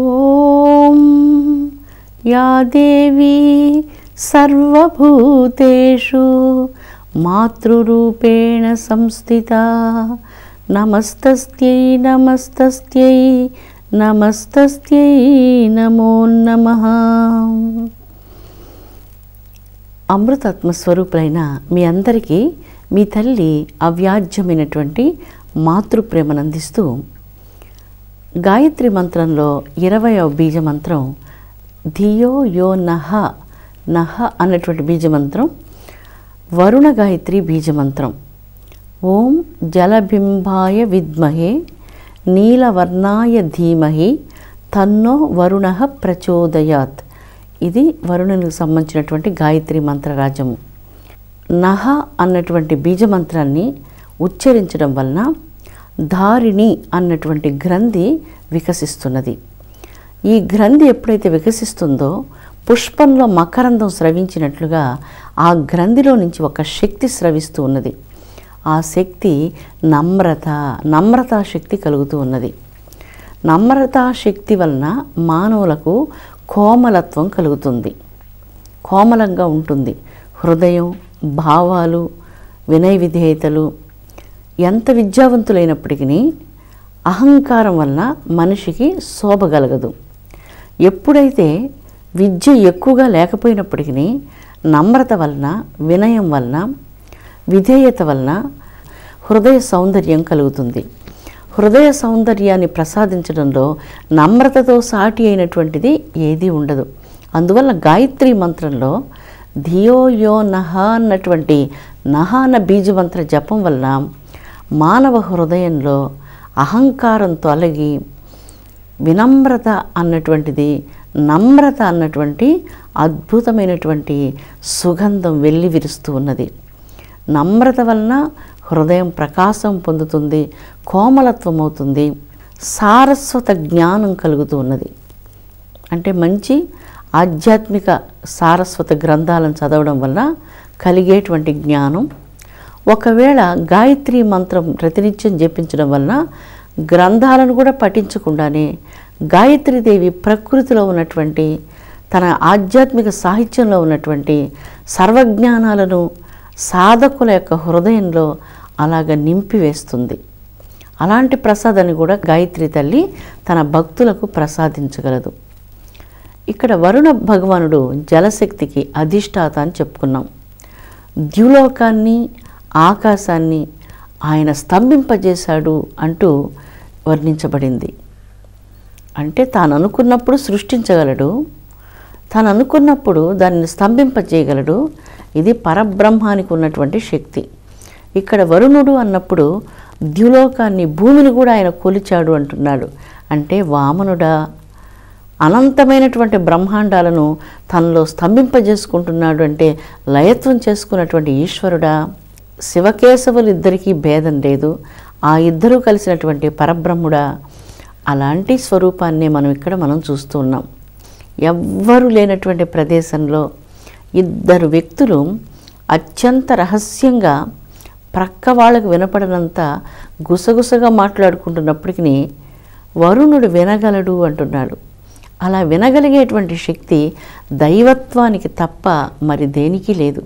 ఓం yeah దేవీ సర్వభూతేషు మాతృరూపేణ సంస్థితా నమస్తస్యై నమస్తస్యై నమస్తస్యై నమో నమః. అమృతాత్మస్వరూపులైన మీ అందరికీ మీ తల్లి అవ్యాజ్యమైనటువంటి మాతృప్రేమను అందిస్తూ గాయత్రి మంత్రంలో 20వ బీజమంత్రం ధియో యో నః నః అన్నటువంటి బీజమంత్రం వరుణ గాయత్రి బీజమంత్రం. ఓం జలబింబాయ విద్మహే నీలవర్ణాయ ధీమహి తన్నో వరుణః ప్రచోదయాత్. ఇది వరుణునికి సంబంధించినటువంటి గాయత్రి మంత్రరాజము. నః అన్నటువంటి బీజమంత్రాన్ని ఉచ్చరించడం వలన ధారిణి అన్నటువంటి గ్రంథి వికసిస్తున్నది. ఈ గ్రంథి ఎప్పుడైతే వికసిస్తుందో పుష్పంలో మకరందం స్రవించినట్లుగా ఆ గ్రంథిలో నుంచి ఒక శక్తి స్రవిస్తూ ఉన్నది. ఆ శక్తి నమ్రతా శక్తి కలుగుతూ ఉన్నది. నమ్రతా శక్తి వలన మానవులకు కోమలత్వం కలుగుతుంది, కోమలంగా ఉంటుంది. హృదయం, భావాలు, వినయ విధేయతలు ఎంత విద్యావంతులైనప్పటికీ అహంకారం వలన మనిషికి శోభగలగదు. ఎప్పుడైతే విద్య ఎక్కువగా లేకపోయినప్పటికీ నమ్రత వలన, వినయం వలన, విధేయత వలన హృదయ సౌందర్యం కలుగుతుంది. హృదయ సౌందర్యాన్ని ప్రసాదించడంలో నమ్రతతో సాటి అయినటువంటిది ఏదీ ఉండదు. అందువల్ల గాయత్రి మంత్రంలో ధియో యో నః అన్నటువంటి నః అన్న బీజమంత్ర జపం వలన మానవ హృదయంలో అహంకారం తొలగి వినమ్రత అన్నటువంటిది, నమ్రత అన్నటువంటి అద్భుతమైనటువంటి సుగంధం వెల్లి విరుస్తూ ఉన్నది. నమ్రత వలన హృదయం ప్రకాశం పొందుతుంది, కోమలత్వం అవుతుంది, సారస్వత జ్ఞానం కలుగుతూ ఉన్నది. అంటే మంచి ఆధ్యాత్మిక సారస్వత గ్రంథాలను చదవడం వల్ల కలిగేటువంటి జ్ఞానం. ఒకవేళ గాయత్రి మంత్రం ప్రతినిత్యం జపించడం వలన గ్రంథాలను కూడా పఠించకుండానే గాయత్రీదేవి ప్రకృతిలో ఉన్నటువంటి తన ఆధ్యాత్మిక సాహిత్యంలో ఉన్నటువంటి సర్వజ్ఞానాలను సాధకుల యొక్క హృదయంలో అలాగ నింపివేస్తుంది. అలాంటి ప్రసాదాన్ని కూడా గాయత్రి తల్లి తన భక్తులకు ప్రసాదించగలదు. ఇక్కడ వరుణ భగవానుడు జలశక్తికి అధిష్టాత అని చెప్పుకున్నాం. ద్యులోకాన్ని, ఆకాశాన్ని ఆయన స్తంభింపజేశాడు అంటూ వర్ణించబడింది. అంటే తాను అనుకున్నప్పుడు సృష్టించగలడు, తాను అనుకున్నప్పుడు దానిని స్తంభింపజేయగలడు. ఇది పరబ్రహ్మానికి ఉన్నటువంటి శక్తి. ఇక్కడ వరుణుడు అన్నప్పుడు ద్యులోకాన్ని, భూమిని కూడా ఆయన కొలిచాడు అంటున్నాడు. అంటే వామనుడా అనంతమైనటువంటి బ్రహ్మాండాలను తనలో స్తంభింపజేసుకుంటున్నాడు. అంటే లయత్వం చేసుకున్నటువంటి ఈశ్వరుడా. శివకేశవులు ఇద్దరికీ భేదం లేదు, ఆ ఇద్దరూ కలిసినటువంటి పరబ్రహ్ముడా. అలాంటి స్వరూపాన్ని మనం చూస్తూ ఉన్నాం. ఎవ్వరూ లేనటువంటి ప్రదేశంలో ఇద్దరు వ్యక్తులు అత్యంత రహస్యంగా ప్రక్క వాళ్ళకు వినపడనంత గుసగుసగా మాట్లాడుకుంటున్నప్పటికీ వరుణుడు వినగలడు అంటున్నాడు. అలా వినగలిగేటువంటి శక్తి దైవత్వానికి తప్ప మరి దేనికి లేదు.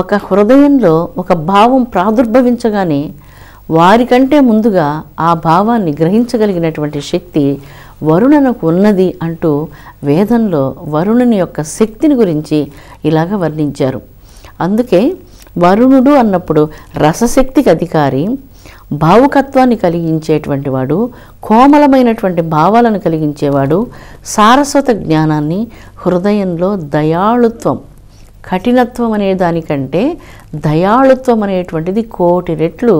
ఒక హృదయంలో ఒక భావం ప్రాదుర్భవించగానే వారికంటే ముందుగా ఆ భావాన్ని గ్రహించగలిగినటువంటి శక్తి వరుణునకు ఉన్నది అంటూ వేదంలో వరుణుని యొక్క శక్తిని గురించి ఇలాగ వర్ణించారు. అందుకే వరుణుడు అన్నప్పుడు రసశక్తికి అధికారి, భావుకత్వాన్ని కలిగించేటువంటి వాడు, కోమలమైనటువంటి భావాలను కలిగించేవాడు, సారస్వత జ్ఞానాన్ని, హృదయంలో దయాళుత్వం, కఠినత్వం అనే దానికంటే దయాళుత్వం అనేటువంటిది 1,000 రెట్లు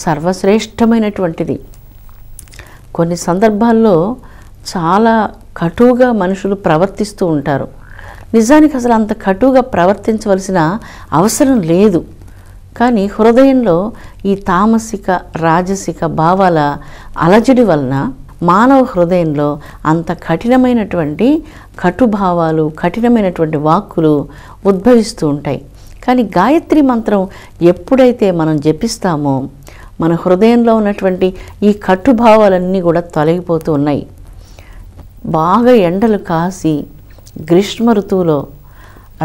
సర్వశ్రేష్టమైనటువంటిది. కొన్ని సందర్భాల్లో చాలా కటువుగా మనుషులు ప్రవర్తిస్తూ ఉంటారు. నిజానికి అసలు అంత కటువుగా ప్రవర్తించవలసిన అవసరం లేదు. కానీ హృదయంలో ఈ తామసిక, రాజసిక భావాల అలజడి వలన మానవ హృదయంలో అంత కఠినమైనటువంటి కటుభావాలు, కఠినమైనటువంటి వాక్కులు ఉద్భవిస్తూ ఉంటాయి. కానీ గాయత్రి మంత్రం ఎప్పుడైతే మనం జపిస్తామో మన హృదయంలో ఉన్నటువంటి ఈ కట్టుభావాలన్నీ కూడా తొలగిపోతూ ఉన్నాయి. బాగా ఎండలు కాసి గ్రీష్మ ఋతువులో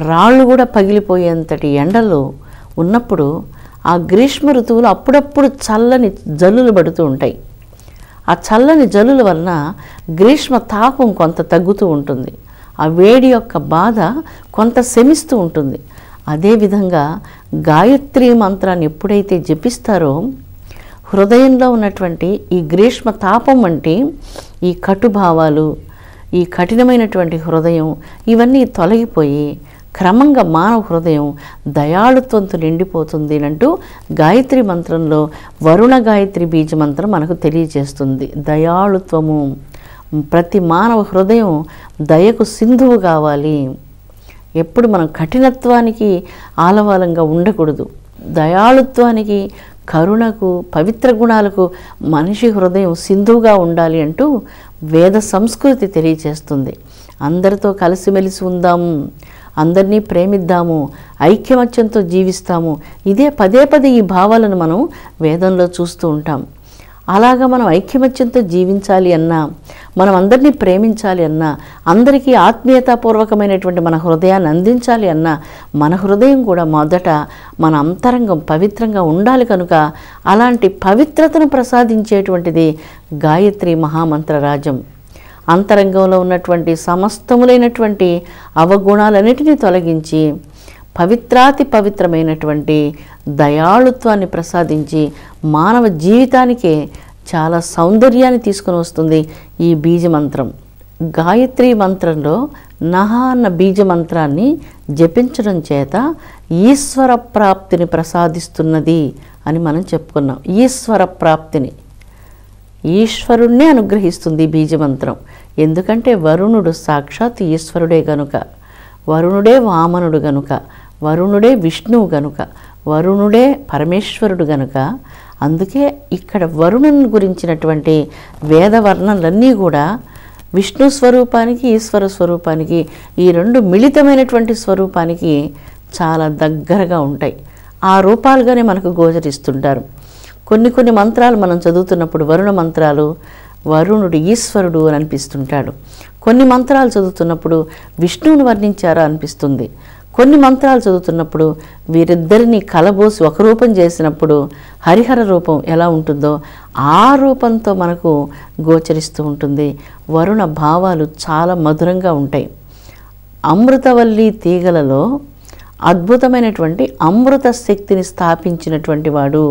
రాళ్ళు కూడా పగిలిపోయేంతటి ఎండలు ఉన్నప్పుడు ఆ గ్రీష్మ ఋతువులో అప్పుడప్పుడు చల్లని జల్లులు పడుతూ ఉంటాయి. ఆ చల్లని జల్లుల వలన గ్రీష్మ తాపం కొంత తగ్గుతూ ఉంటుంది. ఆ వేడి యొక్క బాధ కొంత శమిస్తూ ఉంటుంది. అదేవిధంగా గాయత్రి మంత్రాన్ని ఎప్పుడైతే జపిస్తారో హృదయంలో ఉన్నటువంటి ఈ గ్రీష్మ తాపం వంటి ఈ కటుభావాలు, ఈ కఠినమైనటువంటి హృదయం ఇవన్నీ తొలగిపోయి క్రమంగా మానవ హృదయం దయాళుత్వంతో నిండిపోతుంది అంటూ గాయత్రి మంత్రంలో వరుణ గాయత్రి బీజ మంత్రం మనకు తెలియజేస్తుంది. దయాళుత్వము, ప్రతి మానవ హృదయం దయకు సింధువు కావాలి. ఎప్పుడు మనం కఠినత్వానికి ఆలవాలంగా ఉండకూడదు. దయాళుత్వానికి, కరుణకు, పవిత్ర గుణాలకు మనిషి హృదయం సింధువుగా ఉండాలి అంటూ వేద సంస్కృతి తెలియజేస్తుంది. అందరితో కలిసిమెలిసి ఉందాము, అందరినీ ప్రేమిద్దాము, ఐక్యమత్యంతో జీవిస్తాము. ఇదే పదే పదే ఈ భావాలను మనం వేదంలో చూస్తూ ఉంటాం. అలాగా మనం ఐక్యమత్యంతో జీవించాలి అన్నా, మనం అందరినీ ప్రేమించాలి అన్నా, అందరికీ ఆత్మీయతాపూర్వకమైనటువంటి మన హృదయాన్ని అందించాలి అన్నా మన హృదయం కూడా మొదట మన అంతరంగం పవిత్రంగా ఉండాలి. కనుక అలాంటి పవిత్రతను ప్రసాదించేటువంటిది గాయత్రి మహామంత్రరాజం. అంతరంగంలో ఉన్నటువంటి సమస్తములైనటువంటి అవగుణాలన్నిటినీ తొలగించి పవిత్రాతి పవిత్రమైనటువంటి దయాళుత్వాన్ని ప్రసాదించి మానవ జీవితానికే చాలా సౌందర్యాన్ని తీసుకుని వస్తుంది ఈ బీజమంత్రం. గాయత్రి మంత్రంలో నహ అన్న బీజమంత్రాన్ని జపించడం చేత ఈశ్వర ప్రాప్తిని ప్రసాదిస్తున్నది అని మనం చెప్పుకున్నాం. ఈశ్వర ప్రాప్తిని, ఈశ్వరుణ్ణే అనుగ్రహిస్తుంది బీజమంత్రం. ఎందుకంటే వరుణుడు సాక్షాత్ ఈశ్వరుడే గనుక, వరుణుడే వామనుడు గనుక, వరుణుడే విష్ణువు గనుక, వరుణుడే పరమేశ్వరుడు గనుక, అందుకే ఇక్కడ వరుణుని గురించినటువంటి వేదవర్ణనలన్నీ కూడా విష్ణు స్వరూపానికి, ఈశ్వర స్వరూపానికి, ఈ రెండు మిళితమైనటువంటి స్వరూపానికి చాలా దగ్గరగా ఉంటాయి. ఆ రూపాలుగానే మనకు గోచరిస్తుంటారు. కొన్ని మంత్రాలు మనం చదువుతున్నప్పుడు వరుణ మంత్రాలు వరుణుడు ఈశ్వరుడు అని అనిపిస్తుంటాడు. కొన్ని మంత్రాలు చదువుతున్నప్పుడు విష్ణువుని వర్ణించారా అనిపిస్తుంది. కొన్ని మంత్రాలు చదువుతున్నప్పుడు వీరిద్దరిని కలబోసి ఒక రూపం చేసినప్పుడు హరిహర రూపం ఎలా ఉంటుందో ఆ రూపంతో మనకు గోచరిస్తూ ఉంటుంది. వరుణ భావాలు చాలా మధురంగా ఉంటాయి. అమృతవల్లి తీగలలో అద్భుతమైనటువంటి అమృత శక్తిని స్థాపించినటువంటి వాడు.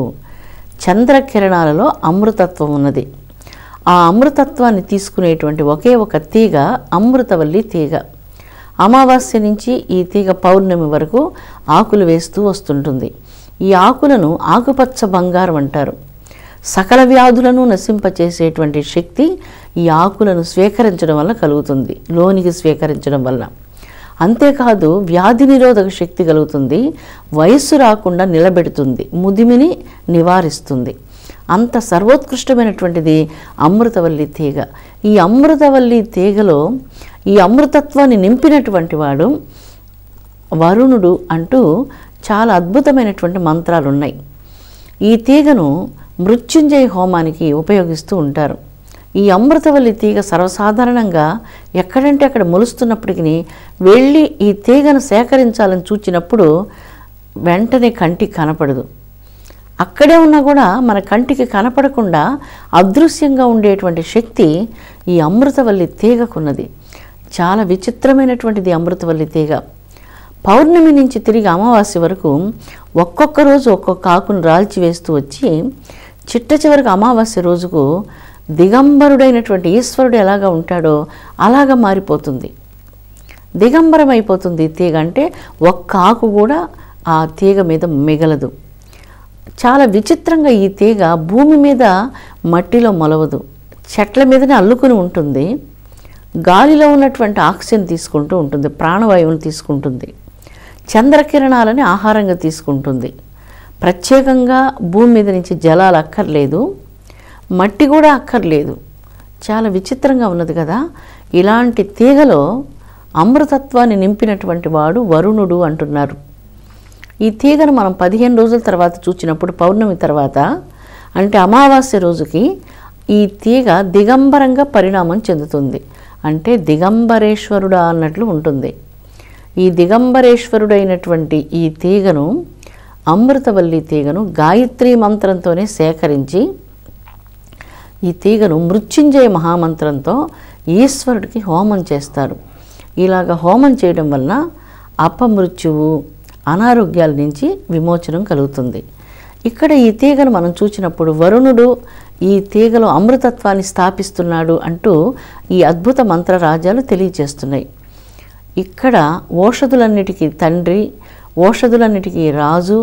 చంద్రకిరణాలలో అమృతత్వం ఉన్నది. ఆ అమృతత్వాన్ని తీసుకునేటువంటి ఒకే ఒక తీగ అమృతవల్లి తీగ. అమావాస్య నుంచి ఈ తీగ పౌర్ణమి వరకు ఆకులు వేస్తూ వస్తుంటుంది. ఈ ఆకులను ఆకుపచ్చ బంగారం అంటారు. సకల వ్యాధులను నశింపచేసేటువంటి శక్తి ఈ ఆకులను స్వీకరించడం వల్ల కలుగుతుంది, లోనికి స్వీకరించడం వల్ల. అంతేకాదు వ్యాధి నిరోధక శక్తి కలుగుతుంది, వయస్సు రాకుండా నిలబెడుతుంది, ముదిమిని నివారిస్తుంది. అంత సర్వోత్కృష్టమైనటువంటిది అమృతవల్లి తీగ. ఈ అమృతవల్లి తీగలో ఈ అమృతత్వాన్ని నింపినటువంటి వాడు వరుణుడు అంటూ చాలా అద్భుతమైనటువంటి మంత్రాలు ఉన్నాయి. ఈ తీగను మృత్యుంజయ హోమానికి ఉపయోగిస్తూ ఉంటారు. ఈ అమృతవల్లి తీగ సర్వసాధారణంగా ఎక్కడంటే అక్కడ మొలుస్తున్నప్పటికీ వెళ్ళి ఈ తీగను సేకరించాలని చూచినప్పుడు వెంటనే కంటికి కనపడదు. అక్కడే ఉన్నా కూడా మన కంటికి కనపడకుండా అదృశ్యంగా ఉండేటువంటి శక్తి ఈ అమృతవల్లి తీగకున్నది. చాలా విచిత్రమైనటువంటిది అమృతవల్లి తీగ. పౌర్ణమి నుంచి తిరిగి అమావాస్య వరకు ఒక్కొక్క రోజు ఒక్కొక్క ఆకును రాల్చి వేస్తూ వచ్చి చిట్ట చివరికి అమావాస్య రోజుకు దిగంబరుడైనటువంటి ఈశ్వరుడు ఎలాగా ఉంటాడో అలాగా మారిపోతుంది, దిగంబరం అయిపోతుంది తీగ. అంటే ఒక్క ఆకు కూడా ఆ తీగ మీద మిగలదు. చాలా విచిత్రంగా ఈ తీగ భూమి మీద మట్టిలో మొలవదు, చెట్ల మీదనే అల్లుకుని ఉంటుంది. గాలిలో ఉన్నటువంటి ఆక్సిజన్ తీసుకుంటూ ఉంటుంది, ప్రాణవాయువుని తీసుకుంటుంది, చంద్రకిరణాలని ఆహారంగా తీసుకుంటుంది. ప్రత్యేకంగా భూమి మీద నుంచి జలాలు అక్కర్లేదు, మట్టి కూడా అక్కర్లేదు. చాలా విచిత్రంగా ఉన్నది కదా. ఇలాంటి తీగలో అమృతత్వాన్ని నింపినటువంటి వాడు వరుణుడు అంటున్నారు. ఈ తీగను మనం 15 రోజుల తర్వాత చూచినప్పుడు పౌర్ణమి తర్వాత అంటే అమావాస్య రోజుకి ఈ తీగ దిగంబరంగా పరిణామం చెందుతుంది. అంటే దిగంబరేశ్వరుడా అన్నట్లు ఉంటుంది. ఈ దిగంబరేశ్వరుడైనటువంటి ఈ తీగను, అమృతవల్లి తీగను గాయత్రీ మంత్రంతోనే సేకరించి ఈ తీగను మృత్యుంజయ మహామంత్రంతో ఈశ్వరుడికి హోమం చేస్తారు. ఇలాగ హోమం చేయడం వలన అపమృత్యువు, అనారోగ్యాల నుంచి విమోచనం కలుగుతుంది. ఇక్కడ ఈ తీగను మనం చూసినప్పుడు వరుణుడు ఈ తీగలో అమృతత్వాన్ని స్థాపిస్తున్నాడు అంటూ ఈ అద్భుత మంత్రరాజ్యాలు తెలియజేస్తున్నాయి. ఇక్కడ ఓషధులన్నిటికీ తండ్రి, ఓషధులన్నిటికీ రాజు,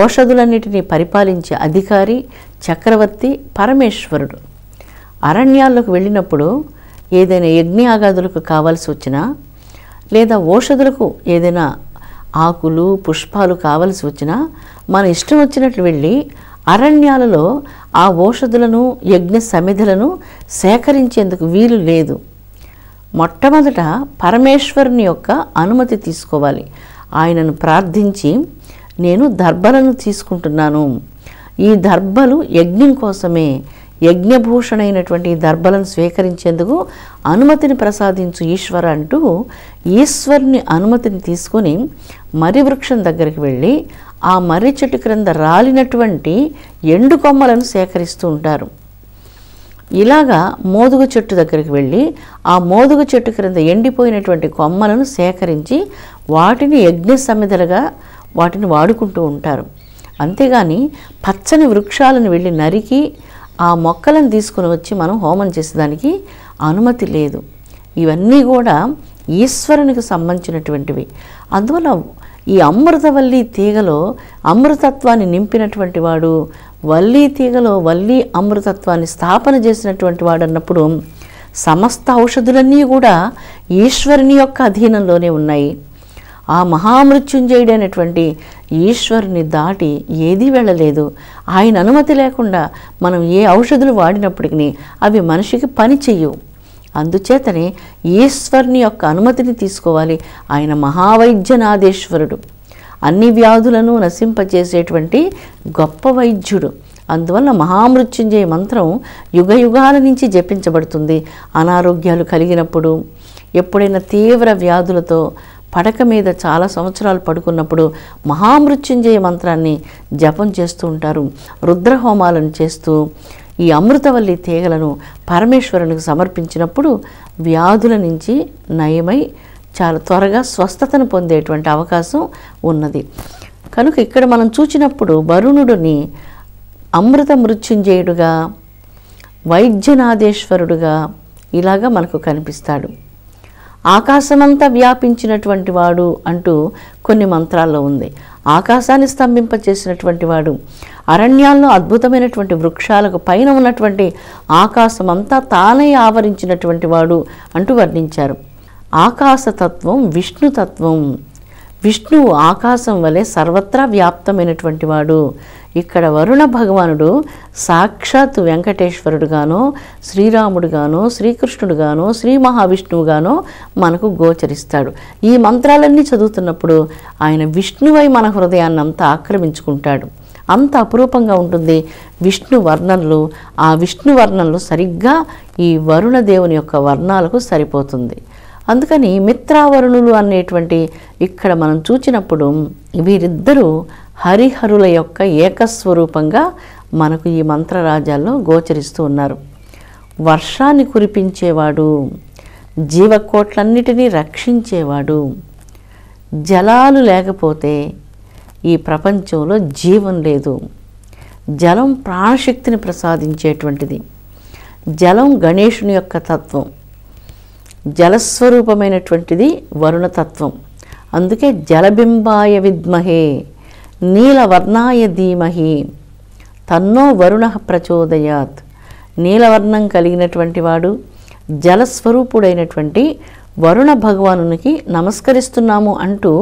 ఓషధులన్నిటినీ పరిపాలించే అధికారి, చక్రవర్తి పరమేశ్వరుడు. అరణ్యాల్లోకి వెళ్ళినప్పుడు ఏదైనా యజ్ఞయాగాదులకు కావాల్సి వచ్చినా, లేదా ఓషధులకు ఏదైనా ఆకులు పుష్పాలు కావలసి వచ్చినా మన ఇష్టం వచ్చినట్లు వెళ్ళి అరణ్యాలలో ఆ ఓషధులను, యజ్ఞ సమిధులను సేకరించేందుకు వీలు లేదు. మొట్టమొదట పరమేశ్వరుని యొక్క అనుమతి తీసుకోవాలి. ఆయనను ప్రార్థించి, నేను దర్భలను తీసుకుంటున్నాను, ఈ దర్భలు యజ్ఞం కోసమే, యజ్ఞభూషణైనటువంటి ఈ దర్భలను స్వీకరించేందుకు అనుమతిని ప్రసాదించు ఈశ్వర అంటూ ఈశ్వరుని అనుమతిని తీసుకొని మర్రి వృక్షం దగ్గరికి వెళ్ళి ఆ మర్రి చెట్టు క్రింద రాలినటువంటి ఎండు కొమ్మలను సేకరిస్తూ ఉంటారు. ఇలాగా మోదుగ చెట్టు దగ్గరికి వెళ్ళి ఆ మోదుగ చెట్టు క్రింద ఎండిపోయినటువంటి కొమ్మలను సేకరించి వాటిని యజ్ఞ సమిధలుగా వాటిని వాడుకుంటూ ఉంటారు. అంతేగాని పచ్చని వృక్షాలను వెళ్ళి నరికి ఆ మొక్కలను తీసుకుని వచ్చి మనం హోమం చేసేదానికి అనుమతి లేదు. ఇవన్నీ కూడా ఈశ్వరునికి సంబంధించినటువంటివి. అందువల్ల ఈ అమృతవల్లి తీగలో అమృతత్వాన్ని నింపినటువంటి వాడు, వల్లి తీగలో వల్లి అమృతత్వాన్ని స్థాపన చేసినటువంటి వాడు అన్నప్పుడు సమస్త ఔషధులన్నీ కూడా ఈశ్వరుని యొక్క అధీనంలోనే ఉన్నాయి. ఆ మహామృత్యుంజయుడైనటువంటి ఈశ్వరుని దాటి ఏదీ వెళ్ళలేదు. ఆయన అనుమతి లేకుండా మనం ఏ ఔషధులు వాడినప్పటికీ అవి మనిషికి పని చెయ్యవు. అందుచేతనే ఈశ్వరుని యొక్క అనుమతిని తీసుకోవాలి. ఆయన మహావైద్యనాథేశ్వరుడు, అన్ని వ్యాధులను నశింపచేసేటువంటి గొప్ప వైద్యుడు. అందువల్ల మహామృత్యుంజయ మంత్రం యుగ యుగాల నుంచి జపించబడుతుంది. అనారోగ్యాలు కలిగినప్పుడు, ఎప్పుడైనా తీవ్ర వ్యాధులతో పడక మీద చాలా సంవత్సరాలు పడుకున్నప్పుడు మహామృత్యుంజయ మంత్రాన్ని జపం చేస్తూ ఉంటారు. రుద్రహోమాలను చేస్తూ ఈ అమృతవల్లి తీగలను పరమేశ్వరునికి సమర్పించినప్పుడు వ్యాధుల నుంచి నయమై చాలా త్వరగా స్వస్థతను పొందేటువంటి అవకాశం ఉన్నది. కనుక ఇక్కడ మనం చూసినప్పుడు వరుణుడిని అమృత మృత్యుంజయుడుగా, వైద్యనాథేశ్వరుడుగా ఇలాగా మనకు కనిపిస్తాడు. ఆకాశమంతా వ్యాపించినటువంటి వాడు అంటూ కొన్ని మంత్రాల్లో ఉంది. ఆకాశాన్ని స్తంభింపచేసినటువంటి వాడు, అరణ్యాల్లో అద్భుతమైనటువంటి వృక్షాలకు పైన ఉన్నటువంటి ఆకాశమంతా తానే ఆవరించినటువంటి వాడు అంటూ వర్ణించారు. ఆకాశతత్వం విష్ణుతత్వం. విష్ణువు ఆకాశం వలె సర్వత్రా వ్యాప్తమైనటువంటి వాడు. ఇక్కడ వరుణ భగవానుడు సాక్షాత్ వెంకటేశ్వరుడుగానో, శ్రీరాముడుగానో, శ్రీకృష్ణుడుగానో, శ్రీ మహావిష్ణువుగానో మనకు గోచరిస్తాడు. ఈ మంత్రాలన్నీ చదువుతున్నప్పుడు ఆయన విష్ణువై మన హృదయాన్నంతా ఆక్రమించుకుంటాడు. అంత అపురూపంగా ఉంటుంది విష్ణు వర్ణనలు. ఆ విష్ణు వర్ణనలు సరిగ్గా ఈ వరుణదేవుని యొక్క వర్ణాలకు సరిపోతుంది. అందుకని మిత్రావరుణులు అనేటువంటి ఇక్కడ మనం చూచినప్పుడు వీరిద్దరూ హరిహరుల యొక్క ఏకస్వరూపంగా మనకు ఈ మంత్రరాజ్యాల్లో గోచరిస్తూ ఉన్నారు. వర్షాన్ని కురిపించేవాడు, జీవకోట్లన్నిటినీ రక్షించేవాడు. జలాలు లేకపోతే ఈ ప్రపంచంలో జీవం లేదు. జలం ప్రాణశక్తిని ప్రసాదించేటువంటిది. జలం గణేశుని యొక్క తత్వం, జలస్వరూపమైనటువంటిది వరుణతత్వం. అందుకే జలబింబాయ విద్మహే నీలవర్ణాయ ధీమహి తన్నో వరుణ ప్రచోదయాత్. నీలవర్ణం కలిగినటువంటి వాడు, జలస్వరూపుడైనటువంటి వరుణ భగవానునికి నమస్కరిస్తున్నాము అంటూ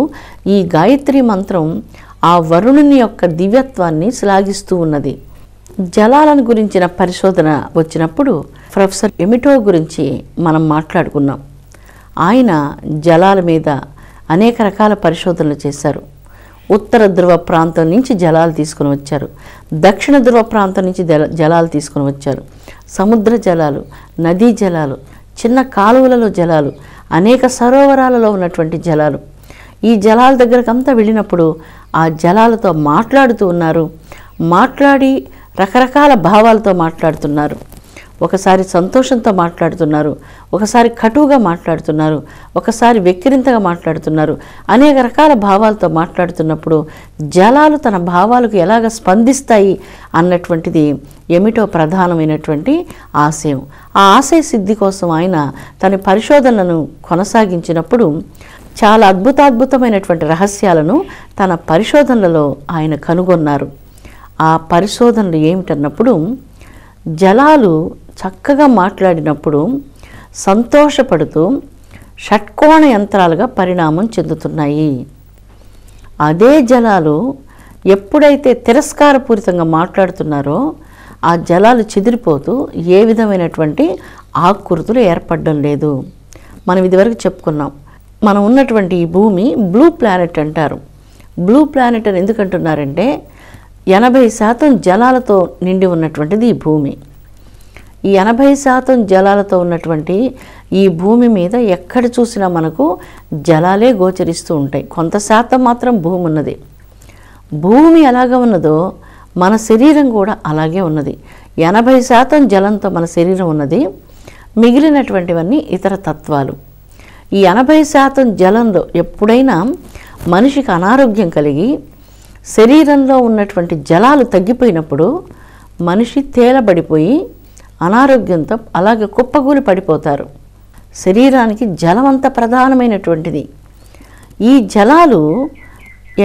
ఈ గాయత్రి మంత్రం ఆ వరుణుని యొక్క దివ్యత్వాన్ని శ్లాఘిస్తూ ఉన్నది. జలాలను గురించిన పరిశోధన వచ్చినప్పుడు ప్రొఫెసర్ ఎమిటో గురించి మనం మాట్లాడుకున్నాం. ఆయన జలాల మీద అనేక రకాల పరిశోధనలు చేశారు. ఉత్తర ధ్రువ ప్రాంతం నుంచి జలాలు తీసుకుని వచ్చారు, దక్షిణ ధ్రువ ప్రాంతం నుంచి జలాలు తీసుకుని వచ్చారు. సముద్ర జలాలు, నదీ జలాలు, చిన్న కాలువలలో జలాలు, అనేక సరోవరాలలో ఉన్నటువంటి జలాలు. ఈ జలాల దగ్గరకంతా వెళ్ళినప్పుడు ఆ జలాలతో మాట్లాడుతూ ఉన్నారు. మాట్లాడి రకరకాల భావాలతో మాట్లాడుతున్నారు. ఒకసారి సంతోషంతో మాట్లాడుతున్నారు, ఒకసారి కటువుగా మాట్లాడుతున్నారు, ఒకసారి వెక్కిరింతగా మాట్లాడుతున్నారు. అనేక రకాల భావాలతో మాట్లాడుతున్నప్పుడు జలాలు తన భావాలకు ఎలాగ స్పందిస్తాయి అన్నటువంటిది ఏమిటో ప్రధానమైనటువంటి ఆశయం. ఆ ఆశయ సిద్ధి కోసం ఆయన తన పరిశోధనలను కొనసాగించినప్పుడు చాలా అద్భుతాద్భుతమైనటువంటి రహస్యాలను తన పరిశోధనలలో ఆయన కనుగొన్నారు. ఆ పరిశోధనలు ఏమిటన్నప్పుడు, జలాలు చక్కగా మాట్లాడినప్పుడు సంతోషపడుతూ షట్కోణ యంత్రాలుగా పరిణామం చెందుతున్నాయి. అదే జలాలు ఎప్పుడైతే తిరస్కారపూరితంగా మాట్లాడుతున్నారో ఆ జలాలు చెదిరిపోతూ ఏ విధమైనటువంటి ఆకృతులు ఏర్పడడం లేదు. మనం ఇదివరకు చెప్పుకున్నాం, మనం ఉన్నటువంటి ఈ భూమి బ్లూ ప్లానెట్ అంటారు. బ్లూ ప్లానెట్ అని ఎందుకంటున్నారంటే 80% జలాలతో నిండి ఉన్నటువంటిది ఈ భూమి. ఈ 80% జలాలతో ఉన్నటువంటి ఈ భూమి మీద ఎక్కడ చూసినా మనకు జలాలే గోచరిస్తూ ఉంటాయి. కొంత శాతం మాత్రం భూమి ఉన్నది. భూమి ఎలాగ ఉన్నదో మన శరీరం కూడా అలాగే ఉన్నది. 80% జలంతో మన శరీరం ఉన్నది, మిగిలినటువంటివన్నీ ఇతర తత్వాలు. ఈ 80% జలంలో ఎప్పుడైనా మనిషికి అనారోగ్యం కలిగి శరీరంలో ఉన్నటువంటి జలాలు తగ్గిపోయినప్పుడు మనిషి తేలబడిపోయి అనారోగ్యంతో అలాగే కుప్పగూలి పడిపోతారు. శరీరానికి జలం అంత ప్రధానమైనటువంటిది. ఈ జలాలు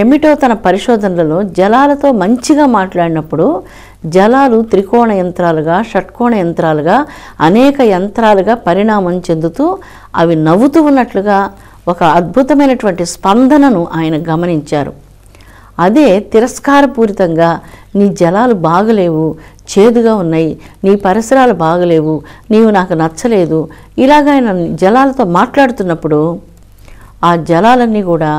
ఏమిటో తన పరిశోధనలలో జలాలతో మంచిగా మాట్లాడినప్పుడు జలాలు త్రికోణ యంత్రాలుగా, షట్కోణ యంత్రాలుగా, అనేక యంత్రాలుగా పరిణామం చెందుతూ అవి నవ్వుతూ ఉన్నట్లుగా ఒక అద్భుతమైనటువంటి స్పందనను ఆయన గమనించారు. అదే తిరస్కారపూరితంగా నీ జలాలు బాగలేవు, చేదుగా ఉన్నాయి, నీ పరిసరాలు బాగలేవు, నీవు నాకు నచ్చలేదు, ఇలాగ ఆయన జలాలతో మాట్లాడుతున్నప్పుడు ఆ జలాలన్నీ కూడా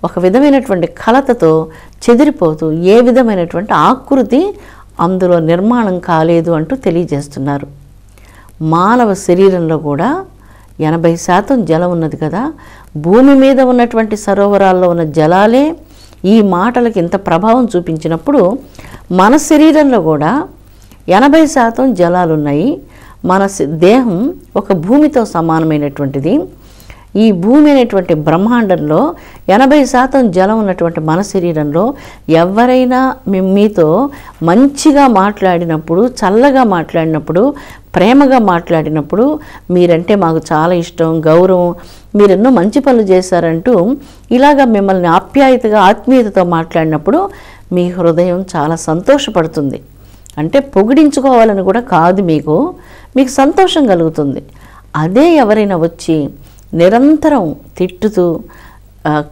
ఒక విధమైనటువంటి కలతతో చెదిరిపోతూ ఏ విధమైనటువంటి ఆకృతి అందులో నిర్మాణం కాలేదు అంటూ తెలియజేస్తున్నారు. మానవ శరీరంలో కూడా 80% జలం ఉన్నది కదా. భూమి మీద ఉన్నటువంటి సరోవరాల్లో ఉన్న జలాలే ఈ మాటలకు ఇంత ప్రభావం చూపించినప్పుడు మన శరీరంలో కూడా 80% జలాలు ఉన్నాయి. మన దేహం ఒక భూమితో సమానమైనటువంటిది. ఈ భూమి అనేటువంటి బ్రహ్మాండంలో 80% జలం ఉన్నటువంటి మన శరీరంలో ఎవరైనా మీతో మంచిగా మాట్లాడినప్పుడు, చల్లగా మాట్లాడినప్పుడు, ప్రేమగా మాట్లాడినప్పుడు, మీరంటే మాకు చాలా ఇష్టం, గౌరవం, మీరెన్నో మంచి పనులు చేశారంటూ ఇలాగా మిమ్మల్ని ఆప్యాయతగా, ఆత్మీయతతో మాట్లాడినప్పుడు మీ హృదయం చాలా సంతోషపడుతుంది. అంటే పొగిడించుకోవాలని కూడా కాదు, మీకు సంతోషం కలుగుతుంది. అదే ఎవరైనా వచ్చి నిరంతరం తిట్టుతూ,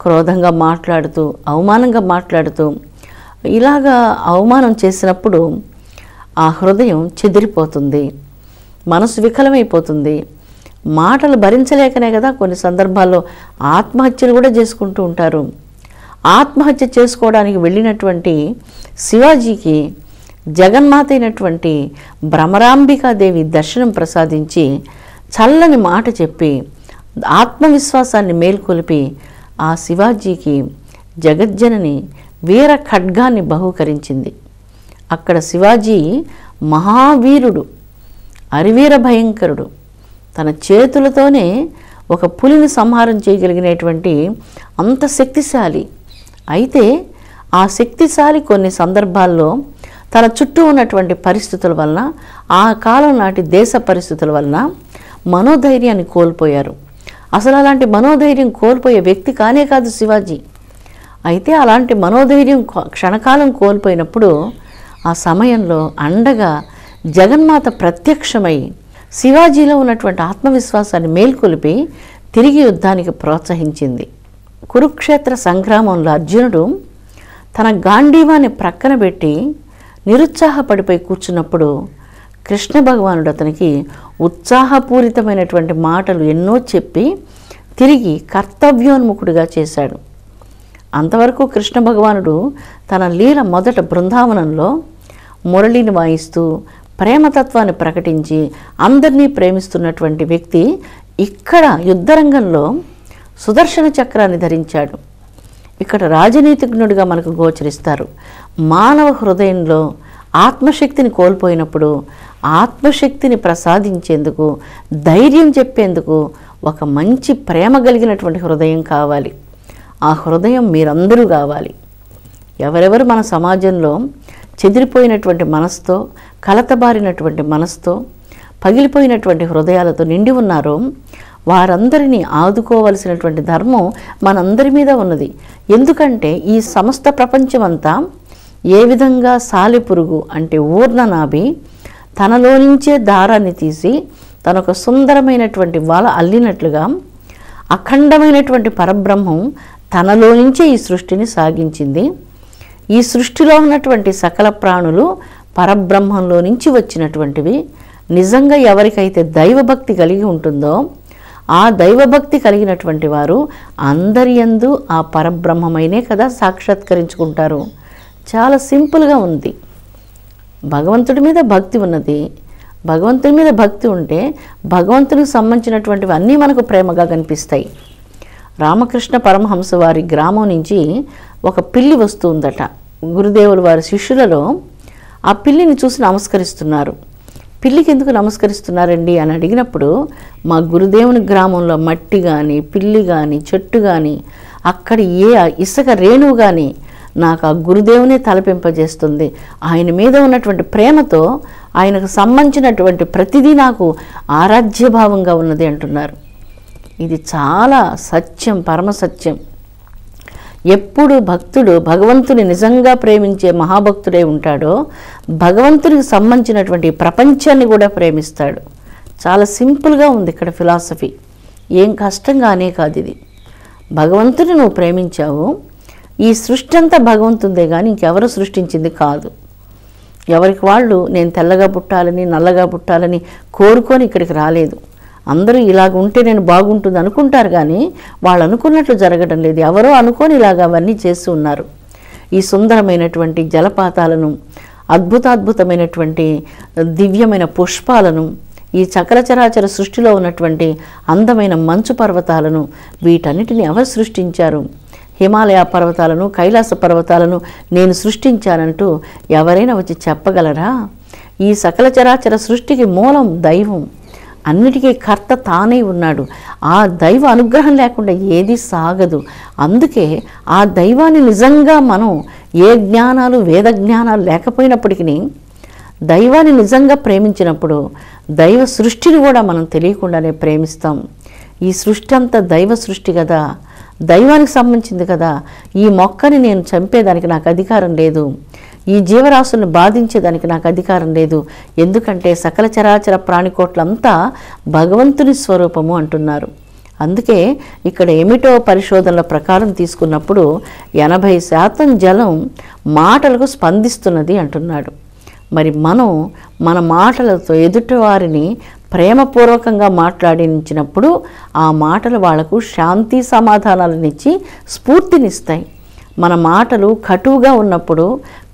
క్రోధంగా మాట్లాడుతూ, అవమానంగా మాట్లాడుతూ ఇలాగా అవమానం చేసినప్పుడు ఆ హృదయం చెదిరిపోతుంది, మనసు వికలమైపోతుంది. మాటలు భరించలేకనే కదా కొన్ని సందర్భాల్లో ఆత్మహత్యలు కూడా చేసుకుంటూ ఉంటారు. ఆత్మహత్య చేసుకోవడానికి వెళ్ళినటువంటి శివాజీకి జగన్మాత అయినటువంటి భ్రమరాంబికాదేవి దర్శనం ప్రసాదించి చల్లని మాట చెప్పి ఆత్మవిశ్వాసాన్ని మేల్కొలిపి ఆ శివాజీకి జగజ్జనని వీర ఖడ్గాన్ని బహూకరించింది. అక్కడ శివాజీ మహావీరుడు, అరివీర భయంకరుడు. తన చేతులతోనే ఒక పులిని సంహారం చేయగలిగినటువంటి అంత శక్తిశాలి. అయితే ఆ శక్తిశాలి కొన్ని సందర్భాల్లో తన చుట్టూ ఉన్నటువంటి పరిస్థితుల వలన, ఆ కాలం నాటి దేశ పరిస్థితుల వలన మనోధైర్యాన్ని కోల్పోయారు. అసలు అలాంటి మనోధైర్యం కోల్పోయే వ్యక్తి కానే కాదు శివాజీ. అయితే అలాంటి మనోధైర్యం క్షణకాలం కోల్పోయినప్పుడు ఆ సమయంలో అండగా జగన్మాత ప్రత్యక్షమై శివాజీలో ఉన్నటువంటి ఆత్మవిశ్వాసాన్ని మేల్కొలిపి తిరిగి యుద్ధానికి ప్రోత్సహించింది. కురుక్షేత్ర సంగ్రామంలో అర్జునుడు తన గాంధీవాన్ని ప్రక్కన పెట్టి నిరుత్సాహపడిపోయి కూర్చున్నప్పుడు కృష్ణ భగవానుడు అతనికి ఉత్సాహపూరితమైనటువంటి మాటలు ఎన్నో చెప్పి తిరిగి కర్తవ్యోన్ముఖుడిగా చేశాడు. అంతవరకు కృష్ణ భగవానుడు తన లీల మొదట బృందావనంలో మురళిని వాయిస్తూ ప్రేమతత్వాన్ని ప్రకటించి అందరినీ ప్రేమిస్తున్నటువంటి వ్యక్తి ఇక్కడ యుద్ధరంగంలో సుదర్శన చక్రాన్ని ధరించాడు. ఇక్కడ రాజనీతిజ్ఞుడిగా మనకు గోచరిస్తారు. మానవ హృదయంలో ఆత్మశక్తిని కోల్పోయినప్పుడు ఆత్మశక్తిని ప్రసాదించేందుకు, ధైర్యం చెప్పేందుకు ఒక మంచి ప్రేమ కలిగినటువంటి హృదయం కావాలి. ఆ హృదయం మీరందరూ కావాలి. ఎవరెవరు మన సమాజంలో చెదిరిపోయినటువంటి మనసుతో, కలతబారినటువంటి మనసుతో, పగిలిపోయినటువంటి హృదయాలతో నిండి ఉన్నారో వారందరినీ ఆదుకోవలసినటువంటి ధర్మం మనందరి మీద ఉన్నది. ఎందుకంటే ఈ సమస్త ప్రపంచమంతా ఏ విధంగా సాలెపురుగు అంటే ఊర్ణనాభి తనలో నుంచే దారాన్ని తీసి తనొక సుందరమైనటువంటి వల అల్లినట్లుగా అఖండమైనటువంటి పరబ్రహ్మం తనలో నుంచే ఈ సృష్టిని సాగించింది. ఈ సృష్టిలో ఉన్నటువంటి సకల ప్రాణులు పరబ్రహ్మంలో నుంచి వచ్చినటువంటివి. నిజంగా ఎవరికైతే దైవభక్తి కలిగి ఉంటుందో ఆ దైవభక్తి కలిగినటువంటి వారు అందరి యందు ఆ పరబ్రహ్మమైనే కదా సాక్షాత్కరించుకుంటారు. చాలా సింపుల్గా ఉంది. భగవంతుడి మీద భక్తి ఉన్నది. భగవంతుడి మీద భక్తి ఉంటే భగవంతునికి సంబంధించినటువంటివి అన్నీ మనకు ప్రేమగా కనిపిస్తాయి. రామకృష్ణ పరమహంస వారి గ్రామం నుంచి ఒక పిల్లి వస్తుందట. గురుదేవులు వారి శిష్యులలో ఆ పిల్లిని చూసి నమస్కరిస్తున్నారు. పిల్లికి ఎందుకు నమస్కరిస్తున్నారండి అని అడిగినప్పుడు, మా గురుదేవుని గ్రామంలో మట్టి కానీ, పిల్లి కానీ, చెట్టు కానీ, అక్కడ ఏ ఇసుక రేణువు కానీ నాకు ఆ గురుదేవునే తలపింపజేస్తుంది. ఆయన మీద ఉన్నటువంటి ప్రేమతో ఆయనకు సంబంధించినటువంటి ప్రతిదీ నాకు ఆరాధ్యభావంగా ఉన్నది అంటున్నారు. ఇది చాలా సత్యం, పరమసత్యం. ఎప్పుడు భక్తుడు భగవంతుని నిజంగా ప్రేమించే మహాభక్తుడై ఉంటాడో భగవంతునికి సంబంధించినటువంటి ప్రపంచాన్ని కూడా ప్రేమిస్తాడు. చాలా సింపుల్గా ఉంది ఇక్కడ ఫిలాసఫీ. ఏం కష్టంగానే కాదు ఇది. భగవంతుని నువ్వు ప్రేమించావు, ఈ సృష్టి అంతా భగవంతుందే కానీ ఇంకెవరు సృష్టించింది కాదు. ఎవరికి వాళ్ళు నేను తెల్లగా పుట్టాలని, నల్లగా పుట్టాలని కోరుకొని ఇక్కడికి రాలేదు. అందరూ ఇలాగ ఉంటే నేను బాగుంటుంది అనుకుంటారు కానీ వాళ్ళు అనుకున్నట్లు జరగడం లేదు. ఎవరో అనుకొని ఇలాగ అవన్నీ చేస్తూ ఉన్నారు. ఈ సుందరమైనటువంటి జలపాతాలను, అద్భుతాద్భుతమైనటువంటి దివ్యమైన పుష్పాలను, ఈ చక్రచరాచర సృష్టిలో ఉన్నటువంటి అందమైన మంచు పర్వతాలను, వీటన్నిటిని ఎవరు సృష్టించారు? హిమాలయ పర్వతాలను, కైలాస పర్వతాలను నేను సృష్టించానంటూ ఎవరైనా వచ్చి చెప్పగలరా? ఈ సకల చరాచర సృష్టికి మూలం దైవం. అన్నిటికీ కర్త తానే ఉన్నాడు. ఆ దైవ అనుగ్రహం లేకుండా ఏది సాగదు. అందుకే ఆ దైవాన్ని నిజంగా మనం ఏ జ్ఞానాలు, వేద జ్ఞానాలు లేకపోయినప్పటికీ దైవాన్ని నిజంగా ప్రేమించినప్పుడు దైవ సృష్టిని కూడా మనం తెలియకుండానే ప్రేమిస్తాం. ఈ సృష్టి అంతా దైవ సృష్టి కదా, దైవానికి సంబంధించింది కదా. ఈ మొక్కని నేను చంపేదానికి నాకు అధికారం లేదు, ఈ జీవరాశులను బాధించేదానికి నాకు అధికారం లేదు. ఎందుకంటే సకల చరాచర ప్రాణికోట్లంతా భగవంతుని స్వరూపము అంటున్నారు. అందుకే ఇక్కడ ఏమిటో పరిశోధనల ప్రకారం తీసుకున్నప్పుడు 80% జలం మాటలకు స్పందిస్తున్నది అంటున్నాడు. మరి మనం మన మాటలతో ఎదుటివారిని ప్రేమపూర్వకంగా మాట్లాడించినప్పుడు ఆ మాటలు వాళ్లకు శాంతి సమాధానాలనిచ్చి స్ఫూర్తినిస్తాయి. మన మాటలు కటువుగా ఉన్నప్పుడు,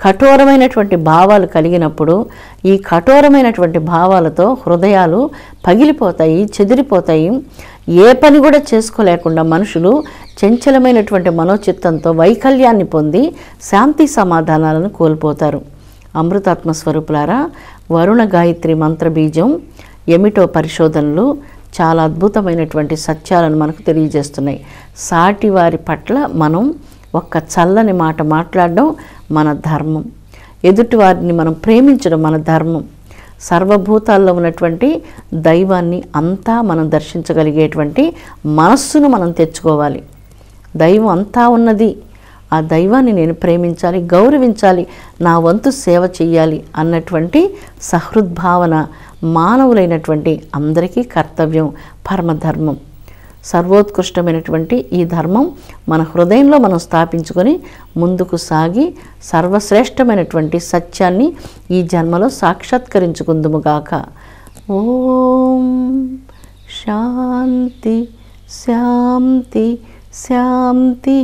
కఠోరమైనటువంటి భావాలు కలిగినప్పుడు ఈ కఠోరమైనటువంటి భావాలతో హృదయాలు పగిలిపోతాయి, చెదిరిపోతాయి. ఏ పని కూడా చేసుకోలేకుండా మనుషులు చంచలమైనటువంటి మనోచిత్తంతో వైకల్యాన్ని పొంది శాంతి సమాధానాలను కోల్పోతారు. అమృతాత్మ స్వరూపులారా, వరుణ గాయత్రి మంత్రబీజం ఏమిటో పరిశోధనలు చాలా అద్భుతమైనటువంటి సత్యాలను మనకు తెలియజేస్తున్నాయి. సాటి వారి పట్ల మనం ఒక్క చల్లని మాట మాట్లాడడం మన ధర్మం. ఎదుటి వారిని మనం ప్రేమించడం మన ధర్మం. సర్వభూతాల్లో ఉన్నటువంటి దైవాన్ని అంతా మనం దర్శించగలిగేటువంటి మనస్సును మనం తెచ్చుకోవాలి. దైవం అంతా ఉన్నది, ఆ దైవాన్ని నేను ప్రేమించాలి, గౌరవించాలి, నా వంతు సేవ చెయ్యాలి అన్నటువంటి సహృద్భావన మానవులైనటువంటి అందరికీ కర్తవ్యం, పరమధర్మం. సర్వోత్కృష్టమైనటువంటి ఈ ధర్మం మన హృదయంలో మనం స్థాపించుకొని ముందుకు సాగి సర్వశ్రేష్టమైనటువంటి సత్యాన్ని ఈ జన్మలో సాక్షాత్కరించుకుందుముగాక. ఓం శాంతి శాంతి శాంతి.